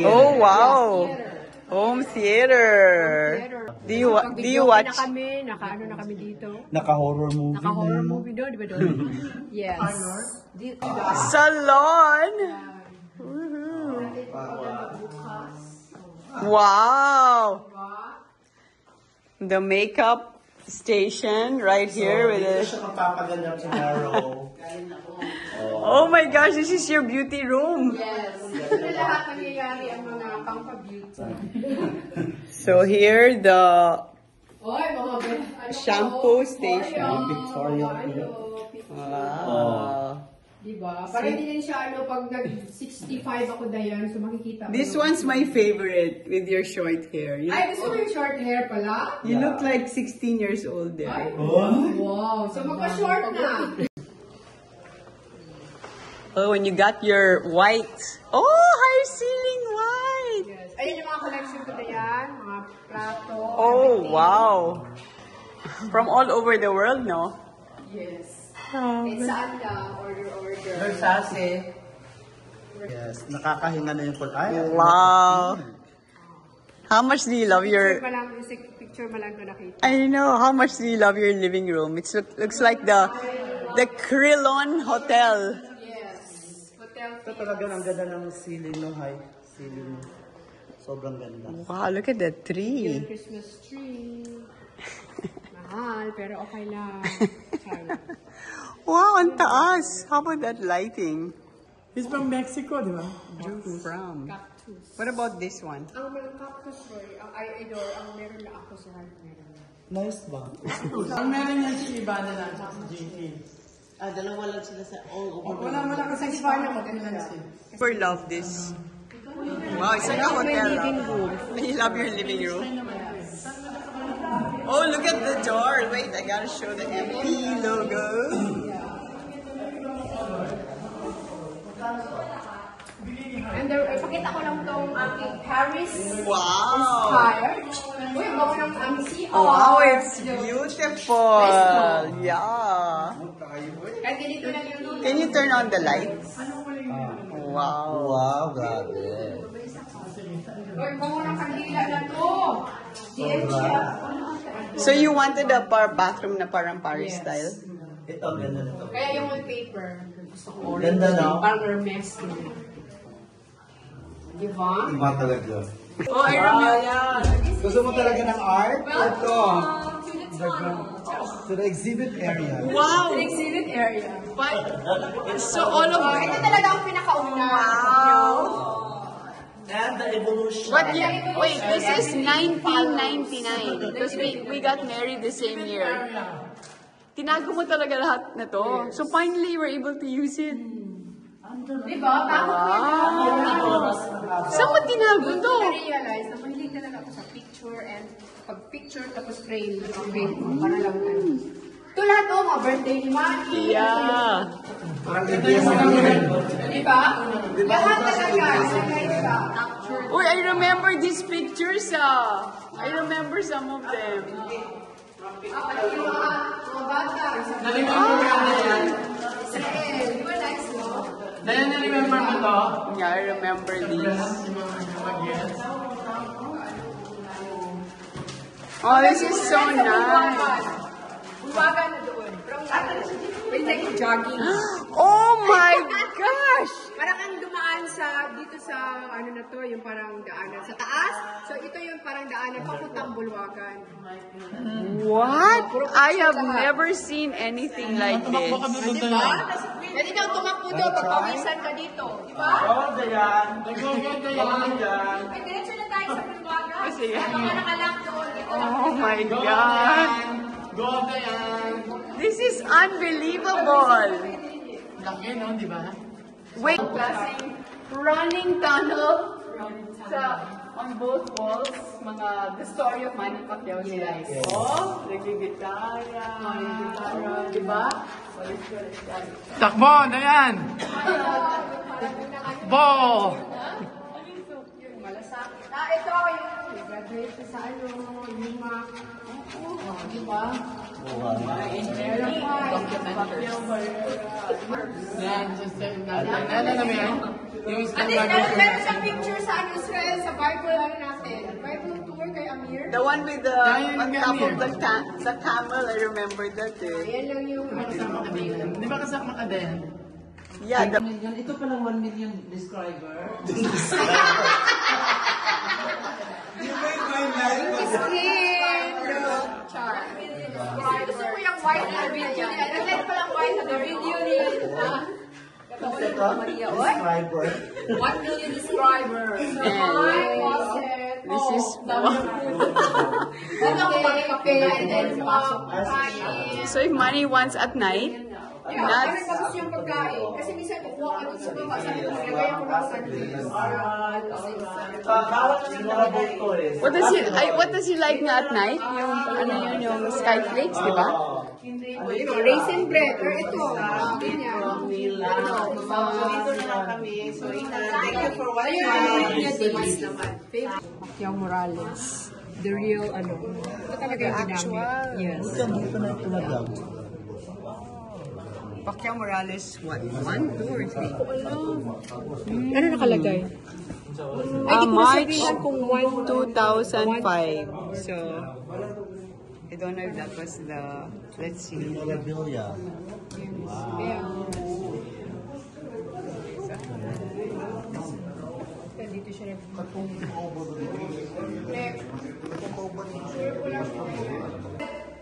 Oh, wow. Home theater. Do you watch? Naka-ano na kami dito. Naka-horror movie. Naka-horror movie doon, di ba doon? Yes. Salon. Wow. The makeup station right here with it. Oh my gosh, this is your beauty room. Yes. Ito lahat nangyayari ang mga pang-beauty. So here the shampoo station. Victoria. Wow. Diba? Para hindi din siya pag nag-65 ako dayan, so makikita. This one's my favorite with your short hair. Ay, gusto mo yung short hair pala? You look like 16 years old there. Ay, wow. So magpa-short na. Oh, when you got your white. Oh, high ceiling white. Yes. Ayun yung mga collection ko dayan, mga plato. Oh, wow. From all over the world, no? Yes. It's saan lang, order. Versace. Yes, nakakahinga na yung pag-ayat. Wow. How much do you love your... Picture mo lang na nakita. I know. How much do you love your living room? It looks like the Krillon Hotel. Yes. Hotel. Ito talaga ang ganda ng ceiling, no? High ceiling. Sobrang ganda. Wow, look at that tree. Yung Christmas tree. Mahal, pero okay lang. Wow, ang taas. How about that lighting? He's from Mexico, di ba? From. Cactus. What about this one? Ang mga cactus, Roy, ang I-adore, ang meron na ako sa heart, meron na. Nice ba? Ang meron niya si Ibana lang sa JK. Dalawa lang sila sa all over. Wala kasi si Ibana ko lang siya. Super love this. Wow, it's like a hotel. You love your living room. Oh, look at the door. Wait, I gotta show the MP logo. And ipakita ko lang itong aking Paris Wow. inspired. Uy, bago ng CR. Wow, it's beautiful. Yeah. Kaya ganito lang yung... Can you turn on the lights? Wow. Wow, grabe. Uy, bago ng kandila na to. DHL. So you wanted a bathroom na parang Paris style? Ito, ganda nito. Kaya yung wallpaper. Gusto ko Ganda, no? Parang Hermes. Diba? Iba talaga. Oh, I remember. Gusto mo talaga ng art? Ito. To the exhibit area. Wow. Exhibit area. But, so all of Ito talaga ang pinakauna. Wow. And the evolution. But yeah, wait, this is 1999 because we got married the same year. Tinago mo talaga lahat na to. So finally, you were able to use it. Diba? Bakit Saan mo tinago to? na-realize na mahilig talaga ako sa picture and pag-picture tapos frame. Okay, para lang ano. Ito lahat to, mga birthday ni Manny. Yeah. Diba? Lahat talaga. Uy, I remember these pictures I remember some of them. Yung mga bata. Na-remember mo yan? Israel. Di ba nice, no? Dahil na-remember mo to? Yeah, I remember these. Oh, this is so nice. Buwagan na doon. Wait, like jogging. Oh my gosh! Parang ang dumaan dito sa, ano na to, yung parang daanan sa taas. So ito yung parang daanan papuntang Bulwagan. What? I have never seen anything like this. Diba? Pwede kang tumakbo doon, pagpawisan ka dito. Diba? Oh, Dayan. Ay, diretso na tayo sa Bulwagan. Sige. Sa mga nakalak doon. Oh my God! Go, Dayan! This is unbelievable! Laki, no? Di ba? Wait, running tunnel on both walls, the story of Manny Pacquiao's life. Oh, nagigitara, di ba? Takbo, Dayan! Ball! Ito, yung graduate sa yung mga, diba? Yan, just naalala mo yan? Yung isang Meron siyang picture sa Bible ano natin? Bible tour kay Amir. The one with the Yeah, on yung top of Amir. the camel, I remember that eh. Ayan lang yung ano. Kasama ka din. Di ba kasama ka din? Yeah, the, Ito palang 1 million subscriber. Char. Gusto ko yung white na video niya. Naglag pa lang white na video niya. Maria, oy. Subscriber. 1 million subscribers. Hi, Faucet. this is Okay, and then pasok na tayo. so if Manny wants at night, Yeah, not parang tapos yung pagkain. Kasi minsan kukuha ka dun sa baba. Sabi ko, lagay ko lang sa Bawat siguro ko eh. what does he like nga at night? Yung ano yun, yung skyflakes, di ba? you know, raisin bread. Or ito, ganyan. Thank you for Pacquiao Morales. The real, ano. Ito talaga yung ginamit. Yes. Ito na talaga. Pacquiao Morales, what? 1, 2, or 3? Ano nakalagay? March kung 1, 2005. So, I don't know if that was the, let's see. Memorabilia. Dito siya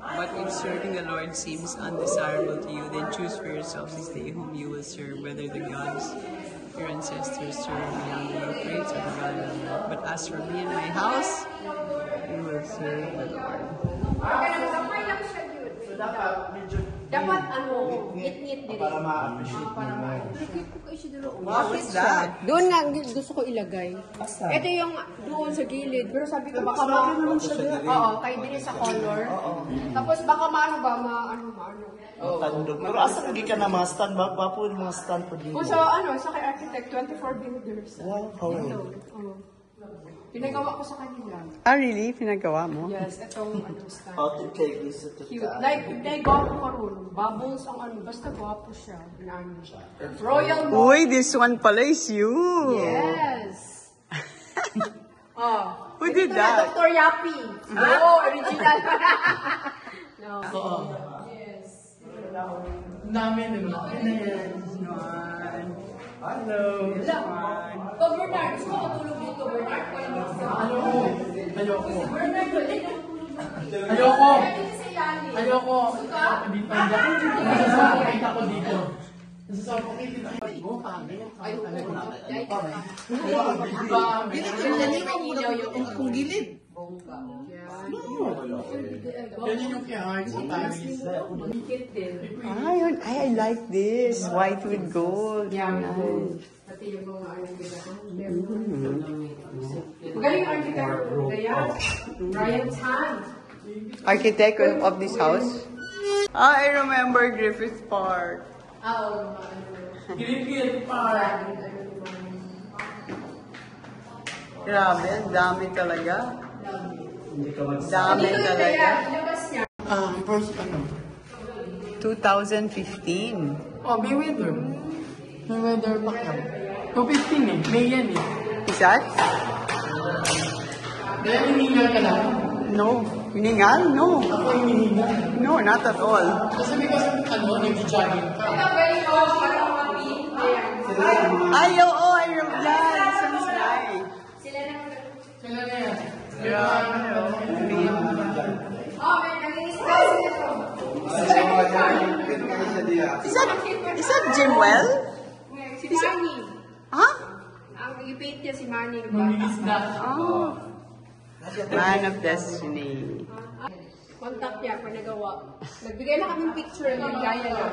But if serving the Lord seems undesirable to you, then choose for yourselves this day whom you will serve, whether the gods your ancestors served beyond the Euphrates or the God of the Lord. But as for me and my house, we will serve the Lord. dapat ano, ngit-ngit din. Para ma-appreciate mo. What is that? Doon nga gusto ko ilagay. Ito yung doon sa gilid. Pero sabi ko baka Oo, kay din sa color. Tapos baka maano ba, maano. Tandog. Pero asa lagi ka na mga stand? Ba po yung mga stand po dito? Kung sa ano, sa kay architect, 24 builders. Wow, how? Oo. Pinagawa ko sa kanila. Ah, really? Pinagawa mo? Yes, itong ano stand. How to take this to Cute. Like, gwapo ka ron. Bubbles ang ano. Basta gwapo siya. Ano siya. Royal Mall. Uy, this one pala is you. Yes. Oh. Who did that? Dr. Yapi. Oh, original. No. Yes. Ang dami, di ba? Hello. So, Bernard, gusto ko matulog dito, Bernard? Ayoko. Bernard, Ayoko. dito sa ilalim. Ayoko. Dito. Nasasakit ako dito. Nasasakit ako dito. Kung gilid. Ganyan yung kay Art sa Paris. I like this. White with gold. Yeah, Nice. pati yung mga ano nila. Magaling architect. Kaya, Brian Tan. Architect of this house? Ah, I remember Griffith Park. Oo. Gilid-gilid pa. Grabe, ang dami talaga. Dami Dito talaga. kaya, ilabas niya. First ano? 2015. Oh, Mayweather. Mayweather pa ka. 215 eh. May yan eh. Is that? Dahil hinihingal ka lang. No. Hiningal? No. Ako yung hinihingal. No, not at all. Kasi because nag-jogging ka. Ito, very long, parang mami. Ay, oo, I remember. Yeah, this one's nice. Sila na. Sila na yan. Oh, may nanginis ka sila. Is that Jimwell? Si Manny. Huh? Ang i-paint niya si Manny. Mamigis na. Oh. Man of Destiny. Contact niya pa nagawa. Nagbigay na kami picture ng gaya lang.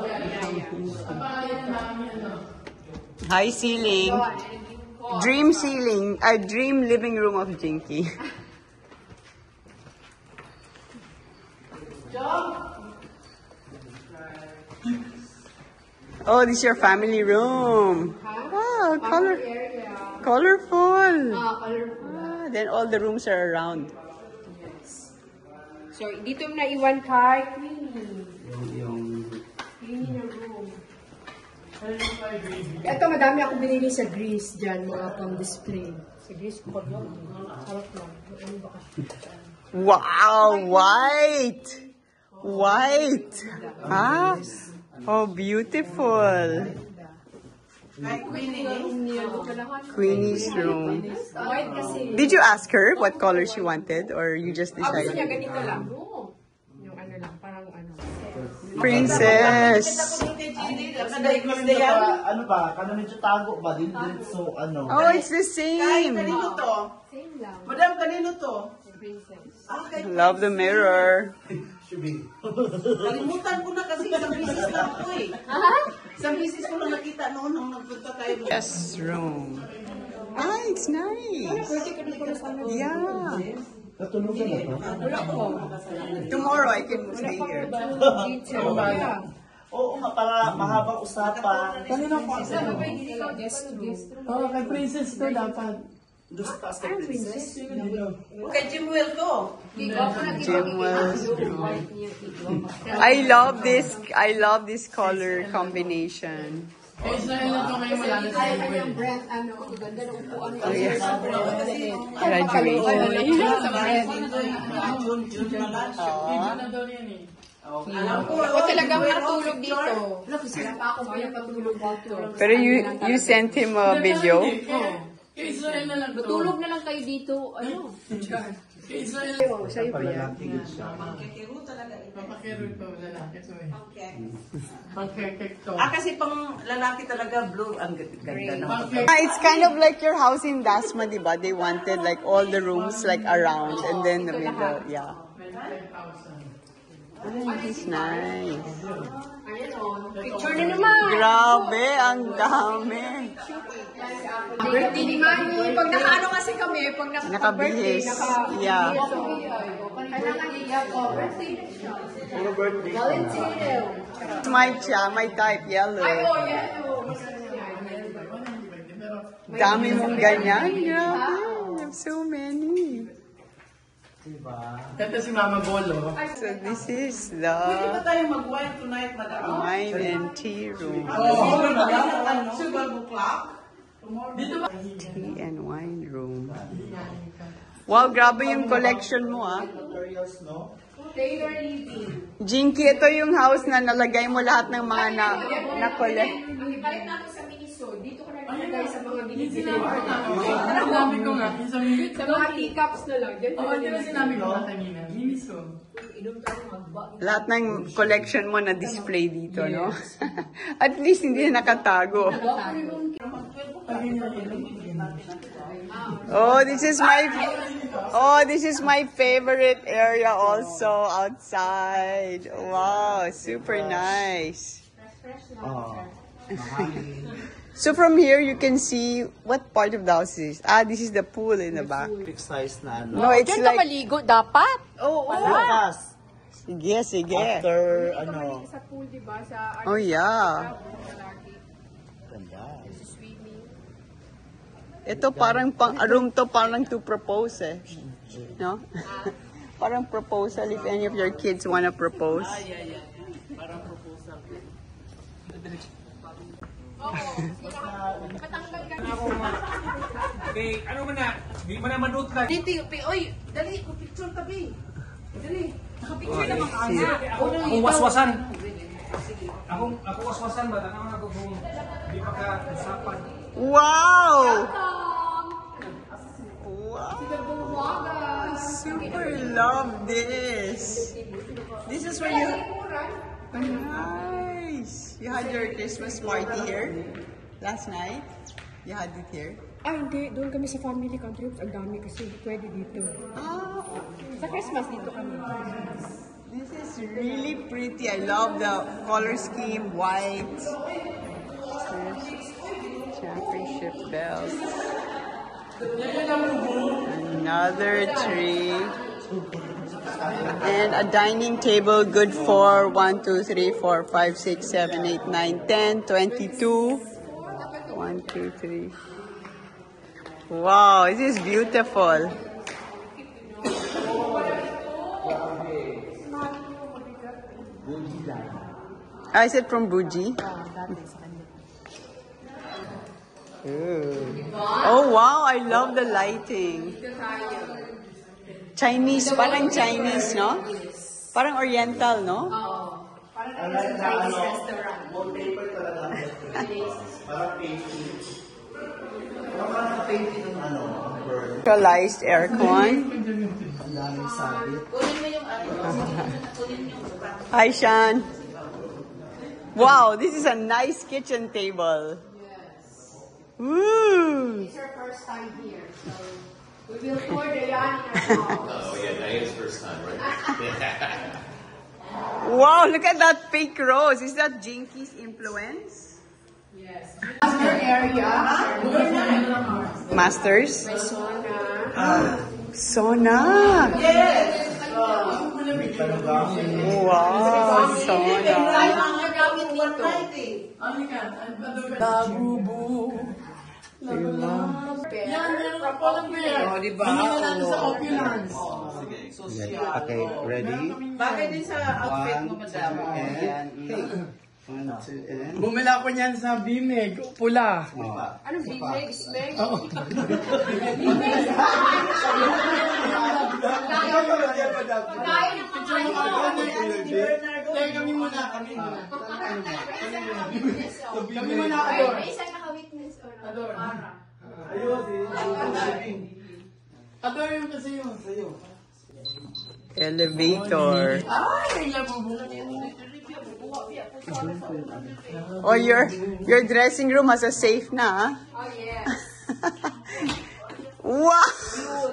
High ceiling. Dream ceiling. Dream living room of Jinky. Oh, this is your family room. Wow, Area. colorful. Colorful. Then all the rooms are around. So, dito na iwan kay Queenie. Queenie na room. Ito, madami ako binili sa Greece dyan, mga pang-display. Sa Greece, ko pag sarap lang. Ano ba kasi? Wow, white! White! Ah, oh, beautiful. Queenie's room. White kasi. Did you ask her what color she wanted or you just Gusto niya decided? ganito lang. Yung ano lang, parang ano. Princess! Ano ba? Kano medyo tago ba? Din so ano. Oh, it's the same. Kanino to? Same lang. Madam, kanino to? Princess. Love the mirror. Kalimutan ko na kasi isang bisis lang ko eh. Isang bisis ko lang nakita noon nung nagpunta tayo. Yes, room. Ah, it's nice. Pwede ka na pala sana. Yeah. Natulugan na to? Wala ko. Tomorrow I can stay here. Detail. Yeah. Oo nga, para mahabang usapan. Kanina po. Sa babay, hindi ka guest room. Oo, kay Princess to dapat. Doon sa taas ng princess. Kay Jimwell ko. I love this color combination. Kay Israel lang to kayo malapit sa Ay, April. kanyang brand, ano, ganda ng upuan. Oh, yeah. Graduation. Sa brand. June na lang siya. Iba na daw yan eh. Alam ko. Ako talagang matulog dito. Wala pa ako kaya patulog dito. Pero you sent him a video? Kay Israel na lang to. Tulog na lang kayo dito. Ano? Kay Israel. Sa'yo ba yan? Pangkekero talaga ito. Papakerod pa lalaki to eh. Okay. Pangkekek to. Kasi pang lalaki talaga blue. Ang ganda naman. It's kind of like your house in Dasma, diba? They wanted like all the rooms like around and then the middle. Yeah. 25,000. It's nice. Ayan o. Picture na naman. Grabe, ang dami. Birthday ni Mami. Pag nakaano kasi kami, pag Nakabihis. Yeah. Kailangan iyak ko. Birthday na siya. Ano birthday? Valentino. My type, yellow. Ay, oh, yellow. Dami mong ganyan. Grabe. I have so many. Ito si Mama Bolo. So this is Pwede ba the tayo mag-wine tonight, madam? wine and tea room. Siguro na lang ang 12 o'clock. Tea and wine room. Wow, grabe yung collection mo ah. Materials, no? Taylor Living. Jinky, ito yung house na nalagay mo lahat ng mga na-collect. Ang ipalit natin sa Miniso, dito ko na nilagay sa mga binibili. Ang dami ko nga. Isang minute. Sa mga teacups na lang. Diyan Oo, di ba sinabi ko nga kanina? Minis ko. Inom tayo magba. Lahat ng collection mo na display dito, no? At least hindi na nakatago. Oh, this is my favorite area also outside. Wow, super nice. So from here you can see what part of the house is. Ah, this is the pool in the back. Big size na ano. No, it's Diyan ka like maligo, dapat. Oo. Bukas. sige. After, ano. Sa pool, di ba? Sa Oh yeah. Ganda. swimming. Ito parang room to parang to propose eh. No? Parang proposal if any of your kids wanna propose. Patanggal ka. Okay, ano mo na? Di mo na manood ka. Dito, oy, dali, ko picture tabi. Dali. Nakapicture naman ka. Ako waswasan. Ako waswasan ba? Tanong ako kung di pa ka usapan. Wow! Super love this. This is where you... Nice. You had your Christmas party here last night. You had it here. Ah, hindi. Doon kami sa family country. Ang dami kasi. Pwede dito. Ah, Sa Christmas, dito kami. this is really pretty. I love the color scheme, white. Championship bells. Another tree. And a dining table good for 1, 2, 3, 4, 5, 6, 7, 8, 9, 10, 22. 1, 2, 3. Wow, this is beautiful. Is it from Buji? Oh wow, I love the lighting. Chinese, parang Chinese, no? Parang Oriental, no? Parang sa Chinese restaurant. Wallpaper talaga. Parang painting. Parang painting ng ano, bird. Centralized aircon. Ang daming sabit. Hi, Sean. Wow, this is a nice kitchen table. Woo! It's our first time here, so we will pour the yarn in our house. Oh yeah, Diane's first time, right? Wow, look at that pink rose. Is that Jinky's influence? Yes. Master area. Masters? May sauna. Sauna. Wow, sauna. Ang nagamit dito. Oh, di ba? Okay, ready? Bagay din sa outfit mo, 1, 2, madam. and hey. 1, 2, and... Bumila ko niyan sa Bimig, pula. Anong big leg? Smeg? Kain ng Kaya kami muna. Kami muna, Ador. May isang naka-witness. Ador. Ayun, Ador yung kasi yun. Elevator. Ay, labubo. Oh, your dressing room has a safe na, ah? Oh, yes. Wow!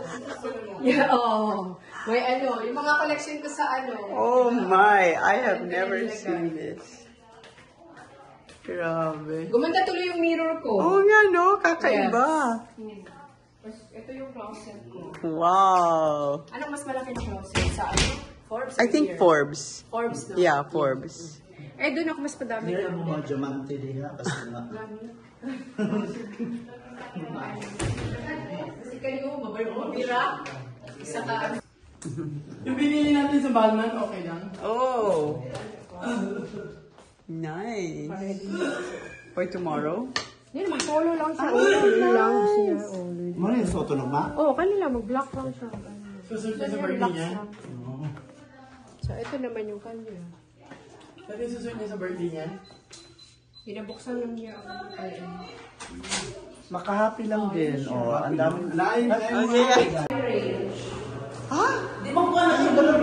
Yeah, oh. May ano, yung mga collection ko sa ano. Oh my, I have never seen this. Grabe. Gumanda tuloy yung mirror ko. Oh nga, no? Kakaiba. Ito yung closet ko. Wow. Anong mas malaki na closet? Sa ano? Forbes? I or think here? Forbes. Forbes, no? Yeah, Forbes. Eh, doon ako mas padami. Meron mo mga diamante diha kasi nga. Kasi kayo, mabay mo, mira. Isa ka. Yung binili natin sa Balman, okay lang. Oh. Nice. For tomorrow? Hindi naman, solo lang siya. Solo lang siya. Ano yung soto ng ma? Oo, kanila, mag-block lang siya. Susunod na sa birthday niya. So, ito naman yung kanya. Dati susunod niya sa birthday niya. Pinabuksan lang niya. Makahappy lang din. Oh, ang daming... Okay. Di ba kung ano yung balon